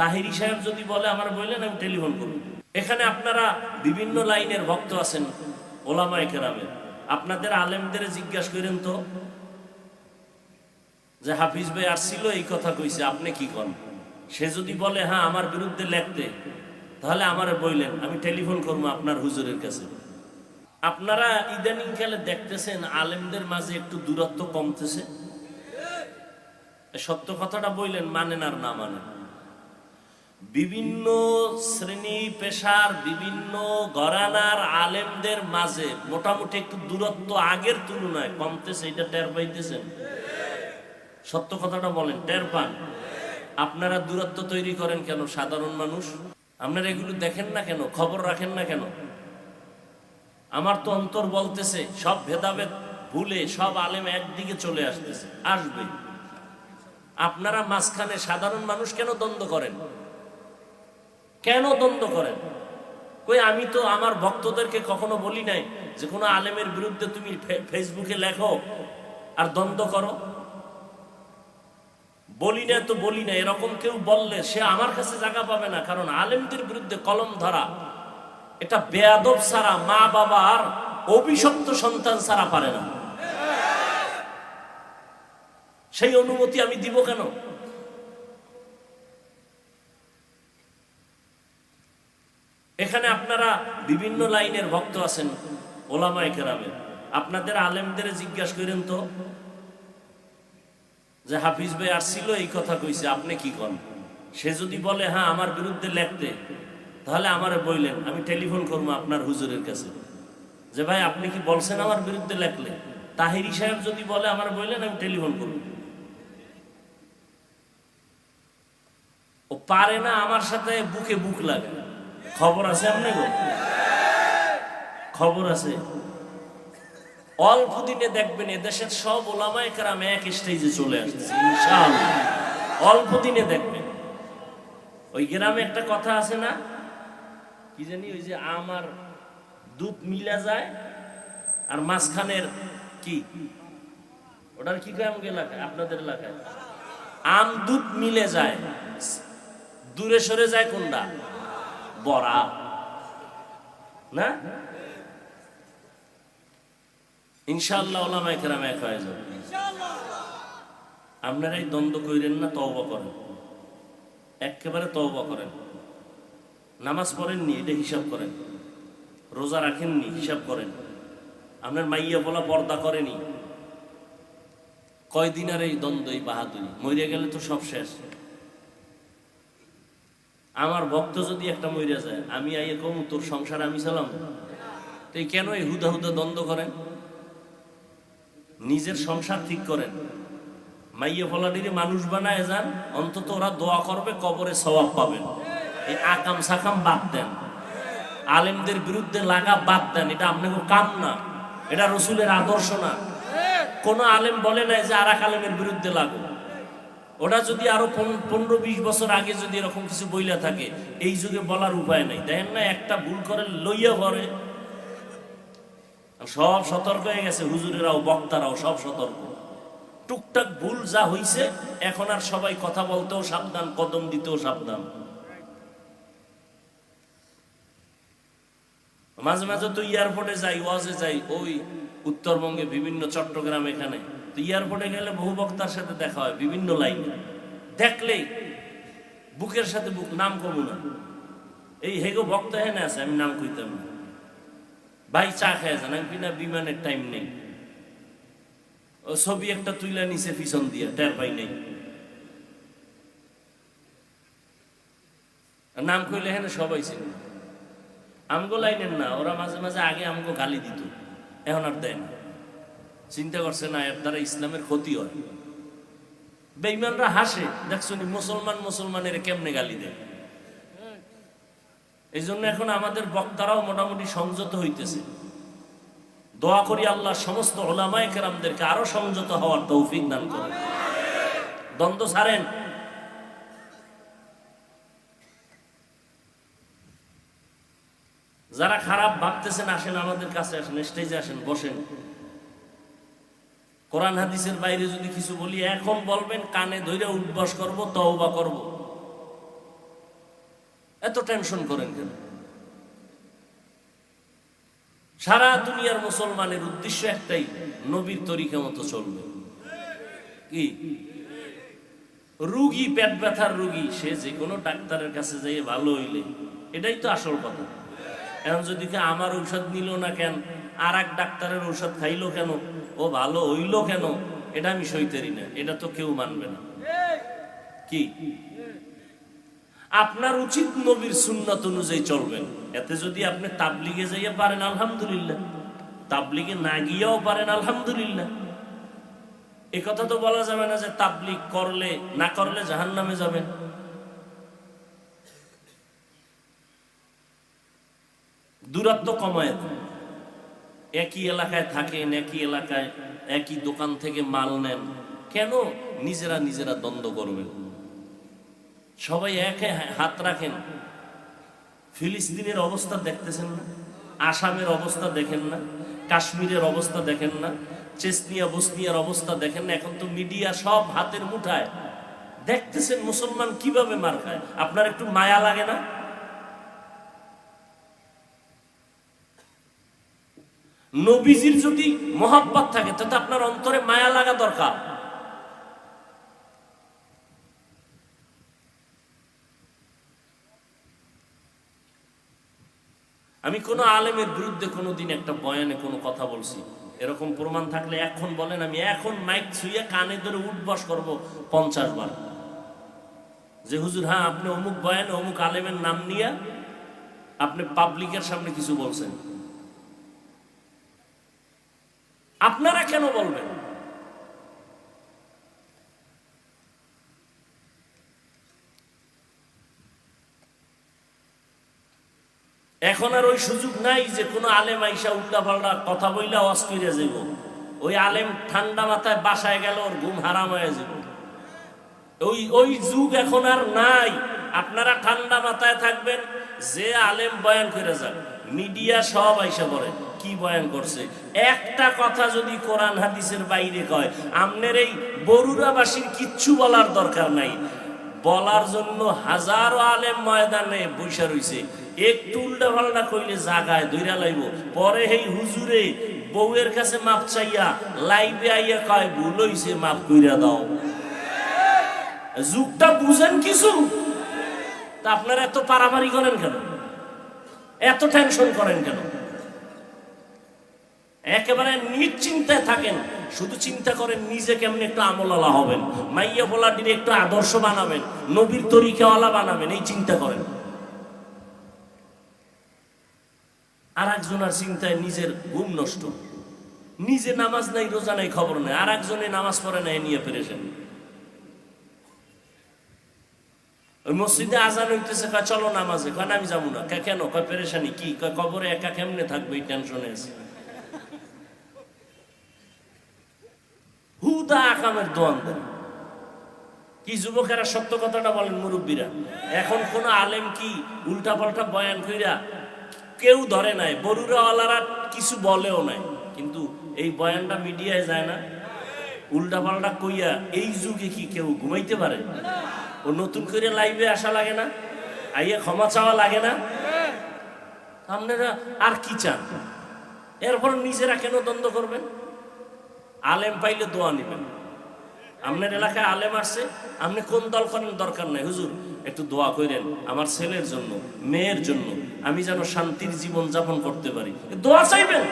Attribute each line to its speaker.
Speaker 1: তাহিরি সাহেব যদি বলে আমার বললেন আমি টেলিফোন করব। এখানে আপনারা বিভিন্ন লাইনের ভক্ত আছেন ওলামায়ে কেরামের, আপনাদের আলেমদের জিজ্ঞাসা করেন তো যে হাফিজ ভাই আসছিল এই কথা কইছে, আপনি কি করেন? সে যদি বলে হ্যাঁ আমার বিরুদ্ধে লেখতে, তাহলে আমার বললেন আমি টেলিফোন করবো আপনার হুজুরের কাছে। আপনারা ইদানিং কালে দেখতেছেন আলেমদের মাঝে একটু দূরত্ব কমতেছে। সত্য কথাটা বললেন, মানেন আর না মানেন, বিভিন্ন শ্রেণী পেশার বিভিন্ন ঘরানার আলেমদের মাঝে মোটামুটি একটু দূরত্ব আগের তুলনায় কমতেছে, এটা টের পাইতেছেন? সত্য কথাটা বলেন, টের পান? আপনারা দূরত্ব তৈরি করেন কেন? সাধারণ মানুষ আপনারা এগুলো দেখেন না কেন? খবর রাখেন না কেন? আমার তো অন্তর বলতেছে সব ভেদাভেদ ভুলে সব আলেম একদিকে চলে আসতেছে, আসবে। আপনারা মাঝখানে সাধারণ মানুষ কেন দ্বন্দ্ব করেন? কেন দ্বন্দ্ব করেন? কই আমি তো আমার ভক্তদেরকে কখনো বলি নাই যে কোনো আলেমের বিরুদ্ধে তুমি ফেসবুকে লেখো আর দ্বন্দ্ব করো। বলি না তো বলি না, এরকম কেউ বললে সে আমার কাছে জায়গা পাবে না। কারণ আলেমদের বিরুদ্ধে কলম ধরা এটা বেয়াদব ছাড়া, মা বাবার অভিশপ্ত সন্তান ছাড়া পারে না। সেই অনুমতি আমি দিব কেন? এখানে আপনারা বিভিন্ন লাইনের ভক্ত আছেন ওলামায়ে কেরামের, আপনাদের আলেমদের জিজ্ঞাসা করেন তো যে হাফিজ ভাই আসছিল এই কথা কইছে, আপনি কি করেন? সে যদি বলে হ্যাঁ আমার বিরুদ্ধে লেখতে, তাহলে আমারে বললেন আমি টেলিফোন করবো আপনার হুজুরের কাছে যে ভাই আপনি কি বলছেন আমার বিরুদ্ধে লেখলে? তাহিরি সাহেব যদি বলে আমার বললেন আমি টেলিফোন করব। ও পারে না আমার সাথে বুকে বুক লাগে। খবর আছে আপনি গো? খবর আছে। অল্প দিনে দেখবেন এদেশের সব ওলামায়ে কেরাম এক স্টেজে চলে আসছে ইনশাআল্লাহ। অল্প দিনে দেখবেন। ওই গ্রামে একটা কথা আছে না, কি জানি, ওই যে আমার দুধ মিলা যায় আর মাঝখানের কি ওটার কি কয় আমাকে এলাকায়, আপনাদের এলাকায় আম দুধ মিলে যায়, দূরে সরে যায় কোনটা? বড়া না? ইনশাআল্লাহ ওলামায়ে কেরাম এক হয়ে যাবে। আপনারা এই দ্বন্দ্ব কইরেন না, তওবা করেন, একেবারে তওবা করেন। নামাজ পড়েননি এটা হিসাব করেন, রোজা রাখেননি হিসাব করেন, আপনার মাইয়া বলা পর্দা করেনি, কয়দিন আর এই দ্বন্দ্ব, এই বাহাদুরি? মরে গেলে তো সব শেষ। আমার ভক্ত যদি একটা মরে যায়, আমি আইয়ে কম তোর সংসার আমি চালাম, তো কেন এই হুদা হুদা দ্বন্দ্ব করেন? নিজের সংসার ঠিক করেন, মাইয়া ফলাডিরে মানুষ বানায় যান, অন্তত ওরা দোয়া করবে, কবরে সওয়াব পাবেন। এই আকাম সাকাম বাদ দেন, আলেমদের বিরুদ্ধে লাগা বাদ দেন, এটা আপনাকে কাম না, এটা রসুলের আদর্শ না। কোন আলেম বলে নাই যে আর এক আলেমের বিরুদ্ধে লাগো। ওটা যদি আরো 15-20 বছর আগে যদি এরকম কিছু বইলা থাকে, এই যুগে বলার উপায় নাই। দেখেন না, একটা ভুল করে লইয়া পড়ে, সব সতর্ক হয়ে গেছে, হুজুরেরাও বক্তারাও সব সতর্ক। টুকটাক ভুল যা হইছে, এখন আর সবাই কথা বলতেও সাবধান, কদম দিতেও সাবধান। মাঝে মাঝে তো এয়ারপোর্টে যাই, ওয়াজে যাই, ওই উত্তরবঙ্গে বিভিন্ন চট্টগ্রাম, এখানে তো এয়ারপোর্টে গেলে বহু বক্তার সাথে দেখা হয় বিভিন্ন লাইনে, দেখলেই বুকের সাথে বুক, নাম কমু না, এই হেগো বক্তা হেনে আছে, আমি নাম কইতাম না, ভাই চা খেয়ে যান, আমি কিনা বিমানের টাইম নেই, ও ছবি একটা তুইলা নিচে পিছন দিয়া, টের পাই নেই, নাম কইলে হেনে সবাই ছিল। আমগো লাইনের না, ওরা মাঝে মাঝে আগে আমগো গালি দিত, এখন আর দেয় না। চিন্তা করছে না এর দ্বারা ইসলামের ক্ষতি হয়। বেঈমানরা হাসে, দেখছো মুসলমানের কেমনে গালি দেয়। এই জন্য এখন আমাদের বক্তারাও মোটামুটি সংযত হইতেছে। দোয়া করি আল্লাহ সমস্ত উলামায়ে কেরামদেরকে আরো সংযত হওয়ার তৌফিক দান করেন। দ্বন্দ্ব ছাড়েন। যারা খারাপ ভাবতেছেন আসেন আমাদের কাছে, আসেন, স্টেজে আসেন, বসেন। কোরআন হাদিসের বাইরে যদি কিছু বলি এখন বলবেন, কানে ধরে উঠবাস করব, তওবা করব। এত টেনশন করেন কেন? সারা দুনিয়ার মুসলমানের উদ্দেশ্য একটাই, নবীর তরিকা মতো চলবে। কি রুগী, পেট ব্যথার রুগী, সে যে কোনো ডাক্তারের কাছে যাই ভালো হইলে, এটাই তো আসল কথা। এখন যদি আমার ঔষধ নিল না কেন, আর এক ডাক্তারের ঔষধ খাইলো কেন, ও ভালো হইলো কেন, এটা আমি সইতেরি না, এটা তো কেউ মানবে না। কি আপনার উচিত নবীর সুন্নাত অনুযায়ী চলবেন। এতে যদি আপনি তাবলিগে যাইয়া পারেন আলহামদুলিল্লাহ, তাবলিগে না গিয়েও পারেন আলহামদুলিল্লাহ। এ কথা তো বলা যাবে না যে তাবলিগ করলে না করলে জাহান্নামে যাবেন। দূরত্ব কমায় দেন। একই এলাকায় থাকেন, একই এলাকায় একই দোকান থেকে মাল নেন, কেন নিজেরা নিজেরা দ্বন্দ্ব করবেন? সবাই একে হাত রাখেন। ফিলিস্তিনের অবস্থা দেখতেছেন না? আসামের অবস্থা দেখেন না? কাশ্মীরের অবস্থা দেখেন না? চেচনিয়া বসনিয়ার অবস্থা দেখেন না? এখন তো মিডিয়া সব হাতের মুঠায়, দেখতেছেন মুসলমান কিভাবে মার খায়। আপনার একটু মায়া লাগে না? নবীজির যদি মহব্বত থাকে তাতে আপনার অন্তরে মায়া লাগা দরকার। আমি কোন আলেমের বিরুদ্ধে কোনোদিন একটা বয়ানে কোনো কথা বলছি, এরকম প্রমাণ থাকলে এখন বলেন, আমি এখন মাইক ছুঁয়ে কানে ধরে উঠবস করব 50 বার যে হুজুর হ্যাঁ আপনি অমুক বয়ানে অমুক আলেমের নাম নিয়ে আপনি পাবলিকের সামনে কিছু বলছেন। আপনারা কেন বলবেন? এখন আর ওই সুযোগ নাই যে কোনো আলেম আইসা উল্টা পাল্টা কথা বইলা ওয়াজ কইরা যাইব। ওই আলেম ঠান্ডা মাথায় বাসায় গেল, ওর ঘুম হারাম হয়ে যাব। ওই যুগ এখন আর নাই। আপনারা ঠান্ডা মাথায় থাকবেন, যে আলেম বয়ান করে যান, মিডিয়া সব আইসা পড়ে কি বয়ান করছে। একটা কথা যদি কোরআন হাদিসের বাইরে কয়, আমনের এই বরুড়াবাসীর কিচ্ছু বলার দরকার নাই। বলার জন্য হাজারো আলেম ময়দানে বৈশা রইছে, একটু উল্টা পাল্টা কইলে জাগায় ধইরা লাইব। পরে এই হুজুরে বউয়ের কাছে মাপ চাইয়া লাইভে আইয়া কয় ভুল হইছে, মাপ কইরা দাও। যুগটা বুঝেন কিছু? তা আপনারা এত পারামারি করেন কেন? এত টেনশন করেন কেন? একেবারে নিশ্চিন্তায় থাকেন, শুধু চিন্তা করেন নিজে কেমন একটু আমলালা হবেন, মাইয়া পোলাটির একটু আদর্শ বানাবেন, নবীর তরিকাওয়ালা বানাবেন, এই চিন্তা করেন। আর একজনের চিন্তায় নিজের ঘুম নষ্ট, নিজে নামাজ নাই রোজা নাই খবর নাই, আর একজনে নামাজ পড়ে নাই নিয়ে পেরেছেন। ওই মসজিদে আজান হইতেছে, কয় চলো নামাজে, কয় আমি যাবো না। কেন? কয় পেরেশানি কি? কয় কবরে একা কেমনে থাকবে, এই টেনশনে আছে। হুদা আকামের দোয়ান দেন। কি যুবকেরা সত্য কথাটা বলেন, মুরব্বীরা। এখন কোন আলেম কি উল্টা পাল্টা বয়ান কইরা কেউ ধরে নাই, বরুড়াওয়ালারা কিছু বলেও নাই, কিন্তু এই বয়ানটা মিডিয়ায় যায় না। উল্টা পাল্টা কইয়া এই যুগে কি কেউ ঘুমাইতে পারে? ও নতুন করে লাইভে আসা লাগে না? আইয়া ক্ষমা চাওয়া লাগে না? আপনারা আর কি চান? এরপর নিজেরা কেন দ্বন্দ্ব করবেন? আলেম পাইলে দোয়া নিবেন। আপনার এলাকায় আলেম আসছে, আপনি কোন দল করেন দরকার নাই, হুজুর একটু দোয়া করেন আমার ছেলের জন্য, মেয়ের জন্য, আমি যেন শান্তির জীবন যাপন করতে পারি, দোয়া চাইবেন।